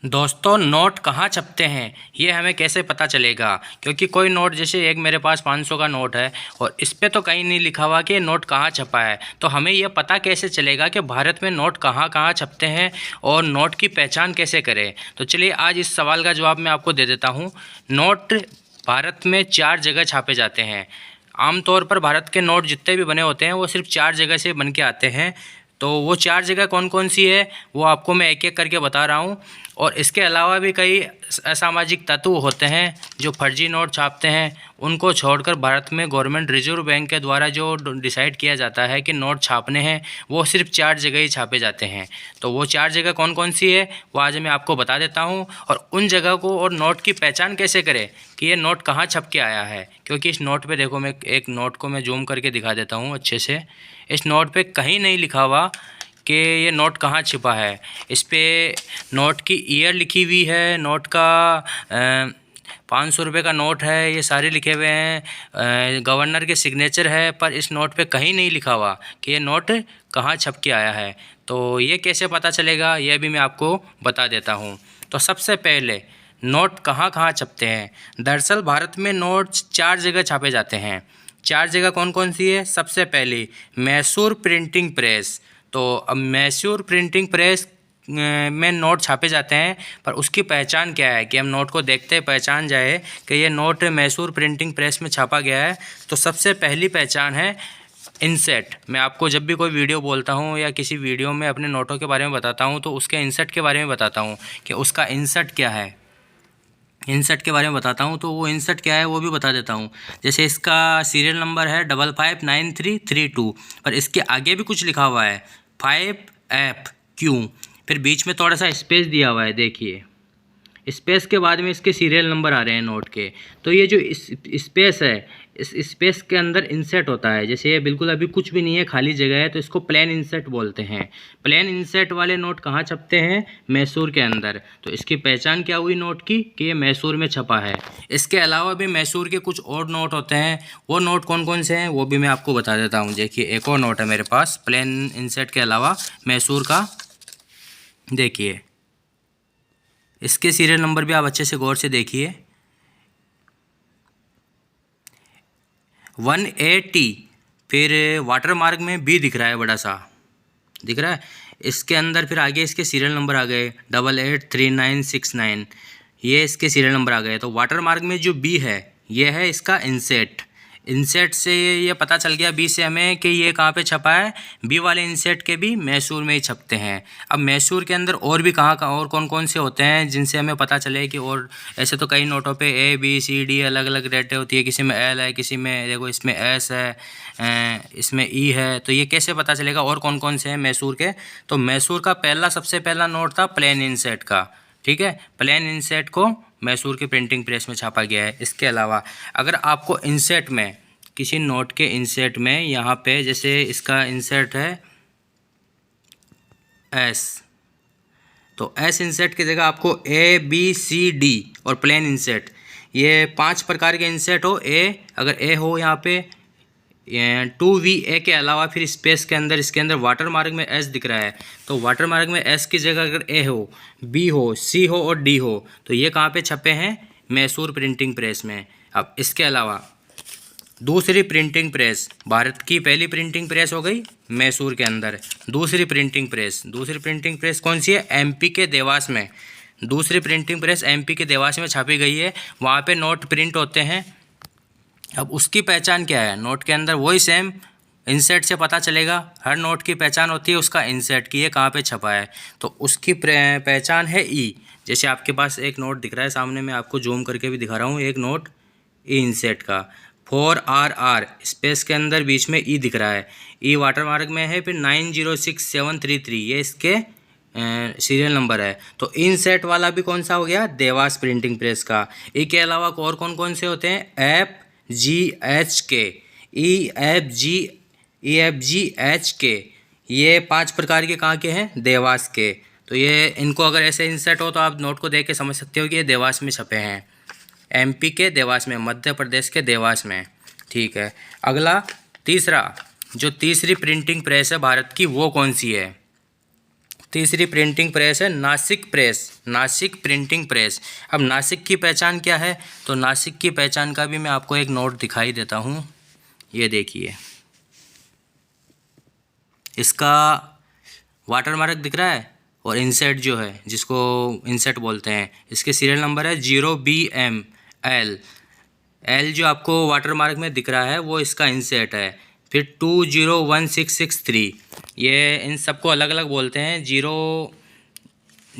दोस्तों, नोट कहाँ छपते हैं ये हमें कैसे पता चलेगा? क्योंकि कोई नोट, जैसे एक मेरे पास 500 का नोट है और इस पे तो कहीं नहीं लिखा हुआ कि ये नोट कहाँ छपा है। तो हमें ये पता कैसे चलेगा कि भारत में नोट कहाँ कहाँ छपते हैं और नोट की पहचान कैसे करें? तो चलिए आज इस सवाल का जवाब मैं आपको दे देता हूँ। नोट भारत में 4 जगह छापे जाते हैं। आमतौर पर भारत के नोट जितने भी बने होते हैं वो सिर्फ 4 जगह से बन के आते हैं। तो वो 4 जगह कौन कौन सी है वो आपको मैं एक एक करके बता रहा हूँ। और इसके अलावा भी कई असामाजिक तत्व होते हैं जो फर्जी नोट छापते हैं। उनको छोड़कर भारत में गवर्नमेंट रिजर्व बैंक के द्वारा जो डिसाइड किया जाता है कि नोट छापने हैं वो सिर्फ 4 जगह ही छापे जाते हैं। तो वो 4 जगह कौन कौन सी है वो आज मैं आपको बता देता हूँ। और उन जगह को और नोट की पहचान कैसे करें कि ये नोट कहाँ छप के आया है। क्योंकि इस नोट पे देखो, मैं एक नोट को मैं जूम करके दिखा देता हूँ अच्छे से। इस नोट पे कहीं नहीं लिखा हुआ कि ये नोट कहाँ छिपा है। इस पे नोट की ईयर लिखी हुई है, नोट का 500 रुपये का नोट है, ये सारे लिखे हुए हैं, गवर्नर के सिग्नेचर है, पर इस नोट पे कहीं नहीं लिखा हुआ कि ये नोट कहाँ छप के आया है। तो ये कैसे पता चलेगा ये भी मैं आपको बता देता हूँ। तो सबसे पहले नोट कहाँ कहाँ छपते हैं। दरअसल भारत में नोट 4 जगह छापे जाते हैं। 4 जगह कौन कौन सी है? सबसे पहली मैसूर प्रिंटिंग प्रेस। तो अब मैसूर प्रिंटिंग प्रेस में नोट छापे जाते हैं, पर उसकी पहचान क्या है कि हम नोट को देखते पहचान जाए कि ये नोट मैसूर प्रिंटिंग प्रेस में छापा गया है। तो सबसे पहली पहचान है इंसेट। मैं आपको जब भी कोई वीडियो बोलता हूँ या किसी वीडियो में अपने नोटों के बारे में बताता हूँ तो उसके इंसेट के बारे में बताता हूँ कि उसका इंसेट क्या है। इंसर्ट के बारे में बताता हूँ तो वो इंसर्ट क्या है वो भी बता देता हूँ। जैसे इसका सीरियल नंबर है 559332, पर इसके आगे भी कुछ लिखा हुआ है 5FQ, फिर बीच में थोड़ा सा स्पेस दिया हुआ है। देखिए स्पेस के बाद में इसके सीरियल नंबर आ रहे हैं नोट के। तो ये जो स्पेस है, इस स्पेस के अंदर इंसर्ट होता है। जैसे ये बिल्कुल अभी कुछ भी नहीं है, खाली जगह है, तो इसको प्लेन इंसर्ट बोलते हैं। प्लेन इंसर्ट वाले नोट कहाँ छपते हैं? मैसूर के अंदर। तो इसकी पहचान क्या हुई नोट की कि ये मैसूर में छपा है। इसके अलावा भी मैसूर के कुछ और नोट होते हैं। वो नोट कौन कौन से हैं वो भी मैं आपको बता देता हूँ। देखिए एक और नोट है मेरे पास प्लेन इंसर्ट के अलावा मैसूर का। देखिए इसके सीरियल नंबर भी आप अच्छे से गौर से देखिए। 180, फिर वाटर मार्क में बी दिख रहा है, बड़ा सा दिख रहा है। इसके अंदर फिर आगे इसके सीरियल नंबर आ गए 883969, ये इसके सीरियल नंबर आ गए। तो वाटर मार्क में जो बी है ये है इसका इंसेट। इंसेट से ये पता चल गया बी से हमें कि ये कहाँ पे छपा है। बी वाले इंसेट के भी मैसूर में ही छपते हैं। अब मैसूर के अंदर और भी कहाँ कहाँ और कौन कौन से होते हैं जिनसे हमें पता चले कि, और ऐसे तो कई नोटों पे ABCD अलग अलग रेटें होती है, किसी में L है, किसी में देखो इसमें S है, इसमें E है। तो ये कैसे पता चलेगा और कौन कौन से हैं मैसूर के? तो मैसूर का सबसे पहला नोट था प्लेन इंसेट का। ठीक है, प्लेन इंसेट को मैसूर की प्रिंटिंग प्रेस में छापा गया है। इसके अलावा अगर आपको इंसेट में, किसी नोट के इंसेट में, यहाँ पे जैसे इसका इंसेट है S, तो S इंसेट की जगह आपको ABCD और प्लेन इंसेट, ये 5 प्रकार के इंसेट हो। अगर A हो यहाँ पे 2VA के अलावा फिर स्पेस के अंदर, इसके अंदर वाटर मार्क में S दिख रहा है, तो वाटर मार्क में S की जगह अगर A हो, B हो, C हो और D हो, तो ये कहाँ पे छपे हैं? मैसूर प्रिंटिंग प्रेस में। अब इसके अलावा दूसरी प्रिंटिंग प्रेस, भारत की पहली प्रिंटिंग प्रेस हो गई मैसूर के अंदर। दूसरी प्रिंटिंग प्रेस कौन सी है? MP के देवास में। दूसरी प्रिंटिंग प्रेस MP के देवास में छापी गई है। वहाँ पे नोट प्रिंट होते हैं। अब उसकी पहचान क्या है? नोट के अंदर वही सेम इंसेट से पता चलेगा। हर नोट की पहचान होती है उसका इंसेट की, ये कहाँ पे छपा है। तो उसकी पहचान है E। जैसे आपके पास एक नोट दिख रहा है सामने, मैं आपको जूम करके भी दिखा रहा हूँ, एक नोट E इंसेट का 4RR, स्पेस के अंदर बीच में E दिख रहा है, E वाटर मार्क में है, फिर 906733, ये इसके सीरियल नंबर है। तो इंसेट वाला भी कौन सा हो गया? देवास प्रिंटिंग प्रेस का। E के अलावा और कौन कौन से होते हैं? FGHK, EFGHK, ये 5 प्रकार के कहाँ के हैं? देवास के। तो ये इनको अगर ऐसे इंसेट हो तो आप नोट को देख के समझ सकते हो कि ये देवास में छपे हैं, MP के देवास में, मध्य प्रदेश के देवास में। ठीक है, अगला तीसरा, जो तीसरी प्रिंटिंग प्रेस है भारत की वो कौन सी है? तीसरी प्रिंटिंग प्रेस है Nashik press, Nashik printing press. अब नासिक की पहचान क्या है, तो नासिक की पहचान का भी मैं आपको एक नोट दिखाई देता हूँ। ये देखिए, इसका वाटरमार्क दिख रहा है और इंसेट जो है, जिसको इंसेट बोलते हैं, इसके सीरियल नंबर है 0BML। एल जो आपको वाटरमार्क में दिख रहा है वो इसका इंसेट है। फिर 201663, ये इन सबको अलग अलग बोलते हैं।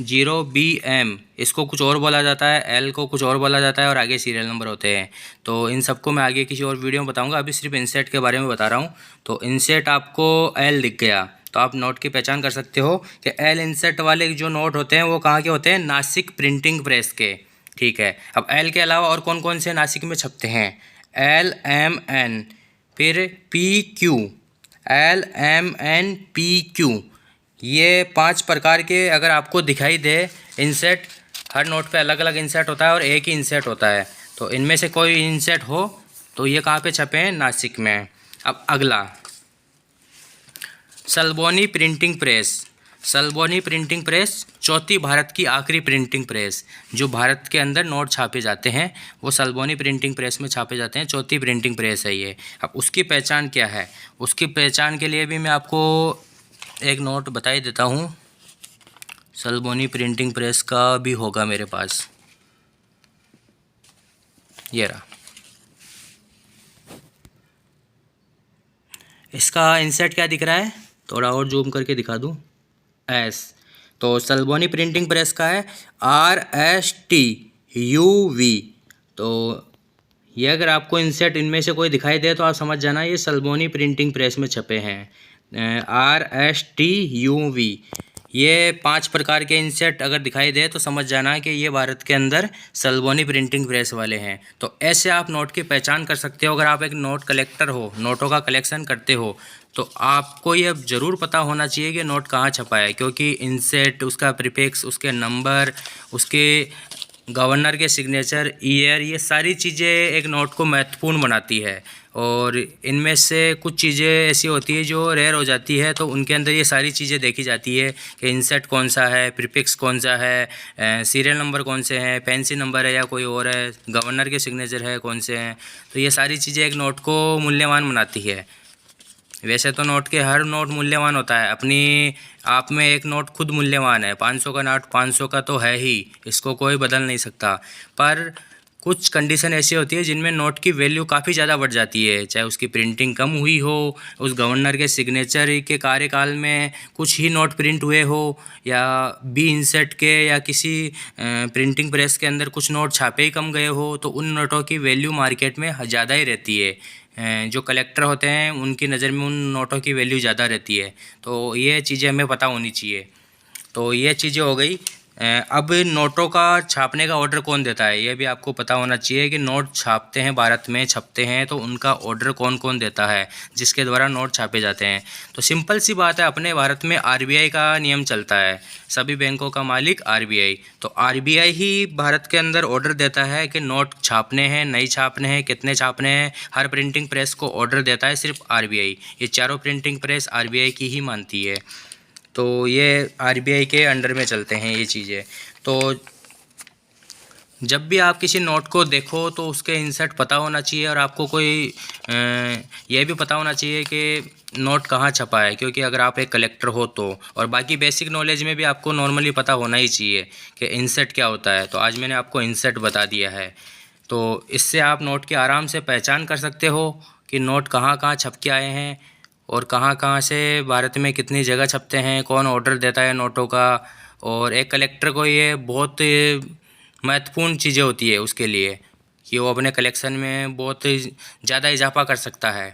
0BM इसको कुछ और बोला जाता है, एल को कुछ और बोला जाता है और आगे सीरियल नंबर होते हैं। तो इन सबको मैं आगे किसी और वीडियो में बताऊंगा, अभी सिर्फ इंसेट के बारे में बता रहा हूँ। तो इंसेट आपको एल दिख गया तो आप नोट की पहचान कर सकते हो कि एल इंसेट वाले जो नोट होते हैं वो कहाँ के होते हैं, नासिक प्रिंटिंग प्रेस के। ठीक है, अब एल के अलावा और कौन कौन से नासिक में छपते हैं, LMN, फिर PQ, LMNPQ, ये 5 प्रकार के अगर आपको दिखाई दे इंसेट, हर नोट पे अलग अलग इंसेट होता है और एक ही इंसेट होता है। तो इनमें से कोई इंसेट हो तो ये कहाँ पे छपे हैं, नासिक में। अब अगला सल्बोनी प्रिंटिंग प्रेस। सल्बोनी प्रिंटिंग प्रेस चौथी भारत की आखिरी प्रिंटिंग प्रेस, जो भारत के अंदर नोट छापे जाते हैं वो सल्बोनी प्रिंटिंग प्रेस में छापे जाते हैं। चौथी प्रिंटिंग प्रेस है ये। अब उसकी पहचान क्या है, उसकी पहचान के लिए भी मैं आपको एक नोट बता ही देता हूँ। सल्बोनी प्रिंटिंग प्रेस का भी होगा मेरे पास, ये रहा। इसका इंसेट क्या दिख रहा है, थोड़ा और जूम करके दिखा दूँ, एस। तो सल्बोनी प्रिंटिंग प्रेस का है RSTUV। तो ये अगर आपको इंसेट इनमें से कोई दिखाई दे तो आप समझ जाना ये सल्बोनी प्रिंटिंग प्रेस में छपे हैं, RSTUV। ये 5 प्रकार के इंसेट अगर दिखाई दे तो समझ जाना कि ये भारत के अंदर सल्बोनी प्रिंटिंग प्रेस वाले हैं। तो ऐसे आप नोट की पहचान कर सकते हो। अगर आप एक नोट कलेक्टर हो, नोटों का कलेक्शन करते हो, तो आपको ये ज़रूर पता होना चाहिए कि नोट कहाँ छपा है, क्योंकि इंसेट, उसका प्रीफिक्स, उसके नंबर, उसके गवर्नर के सिग्नेचर, ईयर, ये सारी चीज़ें एक नोट को महत्वपूर्ण बनाती है। और इनमें से कुछ चीज़ें ऐसी होती है जो रेयर हो जाती है, तो उनके अंदर ये सारी चीज़ें देखी जाती है कि इंसेट कौन सा है, प्रीफिक्स कौन सा है, सीरियल नंबर कौन से हैं, फैंसी नंबर है या कोई और है, गवर्नर के सिग्नेचर है कौन से हैं। तो ये सारी चीज़ें एक नोट को मूल्यवान बनाती है। वैसे तो नोट के हर नोट मूल्यवान होता है, अपनी आप में एक नोट खुद मूल्यवान है। 500 का नोट 500 का तो है ही, इसको कोई बदल नहीं सकता। पर कुछ कंडीशन ऐसी होती है जिनमें नोट की वैल्यू काफ़ी ज़्यादा बढ़ जाती है, चाहे उसकी प्रिंटिंग कम हुई हो, उस गवर्नर के सिग्नेचर के कार्यकाल में कुछ ही नोट प्रिंट हुए हो, या बी इंसेट के या किसी प्रिंटिंग प्रेस के अंदर कुछ नोट छापे ही कम गए हो, तो उन नोटों की वैल्यू मार्केट में ज़्यादा ही रहती है। जो कलेक्टर होते हैं उनकी नज़र में उन नोटों की वैल्यू ज़्यादा रहती है। तो ये चीज़ें हमें पता होनी चाहिए। तो ये चीज़ें हो गई। अब नोटों का छापने का ऑर्डर कौन देता है, ये भी आपको पता होना चाहिए कि नोट छापते हैं, भारत में छपते हैं, तो उनका ऑर्डर कौन कौन देता है जिसके द्वारा नोट छापे जाते हैं। तो सिंपल सी बात है, अपने भारत में RBI का नियम चलता है, सभी बैंकों का मालिक RBI। तो RBI ही भारत के अंदर ऑर्डर देता है कि नोट छापने हैं, नहीं छापने हैं, कितने छापने हैं। हर प्रिंटिंग प्रेस को ऑर्डर देता है सिर्फ RBI। ये चारों प्रिंटिंग प्रेस RBI की ही मानती है। तो ये RBI के अंडर में चलते हैं ये चीज़ें। तो जब भी आप किसी नोट को देखो तो उसके इंसेट पता होना चाहिए, और आपको कोई ये भी पता होना चाहिए कि नोट कहाँ छपा है, क्योंकि अगर आप एक कलेक्टर हो तो। और बाकी बेसिक नॉलेज में भी आपको नॉर्मली पता होना ही चाहिए कि इंसेट क्या होता है। तो आज मैंने आपको इंसेट बता दिया है, तो इससे आप नोट की आराम से पहचान कर सकते हो कि नोट कहाँ कहाँ छप के आए हैं और कहाँ कहाँ से भारत में कितनी जगह छपते हैं, कौन ऑर्डर देता है नोटों का। और एक कलेक्टर को ये बहुत महत्वपूर्ण चीज़ें होती है उसके लिए कि वो अपने कलेक्शन में बहुत ज़्यादा इजाफा कर सकता है।